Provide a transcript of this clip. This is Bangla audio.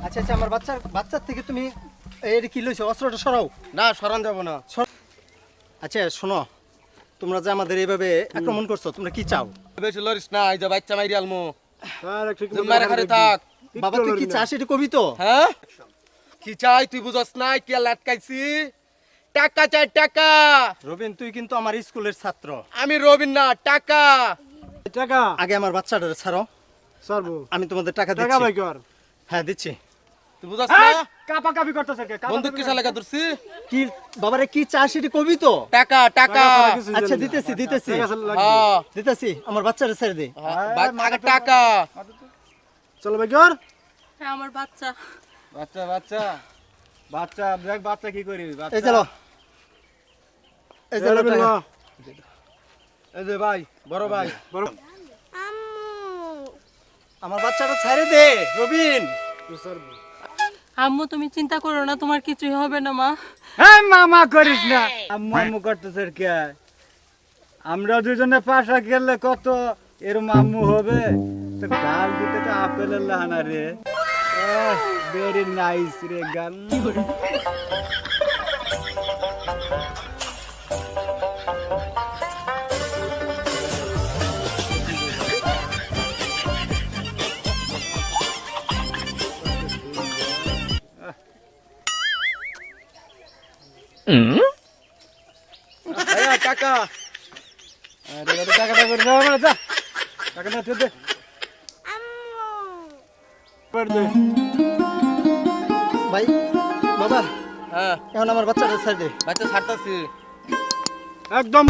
আচ্ছা আচ্ছা, আমার বাচ্চার থেকে তুমি এর কি লইছো? অস্ত্রটা সরাও। না সরান যাব না। আচ্ছা শোনো, তোমরা যে আমাদের এইভাবে আক্রমণ করছো, তোমরা কি চাও? বেশি লরিস না, এই যে বাচ্চা মাইরি আলমু। আরে ঠিক জুম্মারে খারে থাক। বাবা তুই কি চাস এটা কবি তো? হ্যাঁ কি চাই তুই বুঝস না? কি লাটকাইছি? টাকা চাই টাকা। রবিন তুই কিন্তু আমার স্কুলের ছাত্র। আমি রবিন না, টাকা। টাকা আগে আমার বাচ্চাটা ছাড়ো, সরবো আমি তোমাদের টাকা টাকা দিচ্ছি। ভাই কর হ্যাঁ দিচ্ছি। তুই বুঝস না? কাপা কাপি করতেছে কে বন্দুক কিসা লাগা ধরছি? কি বাবারে কি চাস এটা কবি তো? টাকা টাকা। আচ্ছা দিতেছি দিতেছি হ্যাঁ দিতেছি, আমার বাচ্চাটা ছেড়ে দে। আগে টাকা। চলো ভাই কর হ্যাঁ আমার বাচ্চা। বাচ্চা বাচ্চা বাচ্চা দেখ বাচ্চা কি করি এই চলো, এই চলো টাকা। এই যে ভাই বড় ভাই বড় আমার বাচ্চাটা ছেড়ে দে রবিন। আম্মু তুমি চিন্তা করো না, তোমার কিছুই হবে না মা। হ্যাঁ মামা করিস না আম্মু আম্মু করতেছে কে? আমরা দুজনে পাশা খেললে কত এরম আম্মু হবে। তো গাল দিতে তো আপেলের লাহানা রে। ভেরি নাইস রে গাল। ভাইয়া টাকা। আরে আরে টাকাটা করে দাও না যা টাকাটা দে দে করে দে ভাই বাবা হ্যাঁ এখন আমার বাচ্চাটা ছেড়ে দে। বাচ্চা ছাড়তাছি। একদম